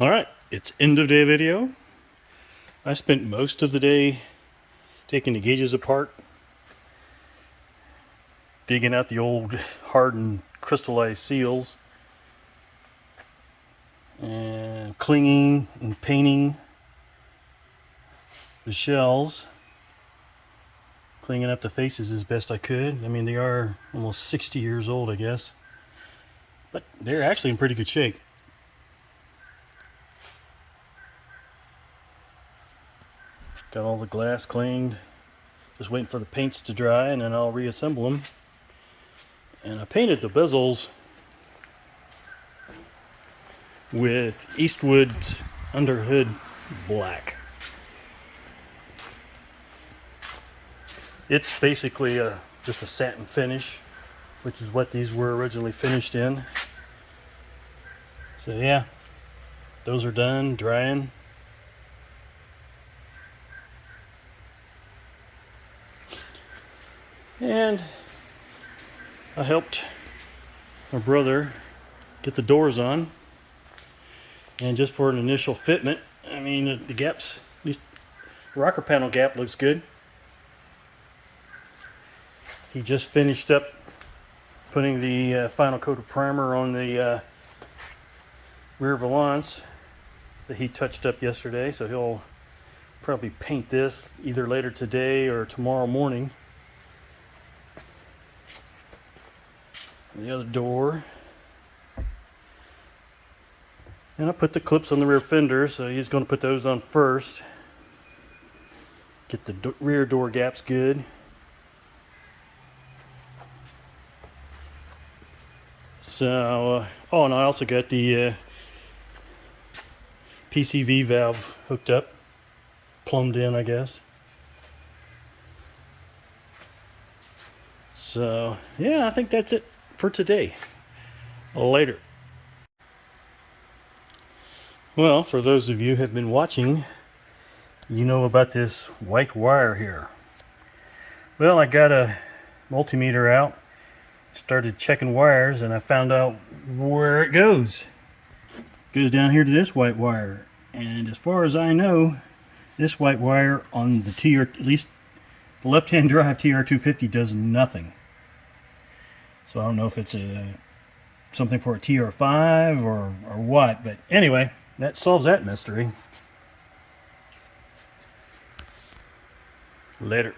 Alright, it's end of day video. I spent most of the day taking the gauges apart, digging out the old hardened crystallized seals, and cleaning and painting the shells, cleaning up the faces as best I could. I mean, they are almost 60 years old, I guess, but they're actually in pretty good shape. Got all the glass cleaned, just waiting for the paints to dry, and then I'll reassemble them. And I painted the bezels with Eastwood's underhood black. It's basically just a satin finish, which is what these were originally finished in. So yeah, those are done, drying. And I helped my brother get the doors on. And just for an initial fitment, I mean, the gaps, at least the rocker panel gap looks good. He just finished up putting the final coat of primer on the rear valance that he touched up yesterday. So he'll probably paint this either later today or tomorrow morning. The other door, and I put the clips on the rear fender, so he's going to put those on first. Get the rear door gaps good. So, oh, and I also got the PCV valve hooked up, plumbed in, I guess. So, yeah, I think that's it for today. Later. Well, for those of you who have been watching, you know about this white wire here. Well, I got a multimeter out, started checking wires, and I found out where it goes. It goes down here to this white wire. And as far as I know, this white wire on the at least the left-hand drive TR250 does nothing. So I don't know if it's something for a TR5 or what, but anyway, that solves that mystery. Later.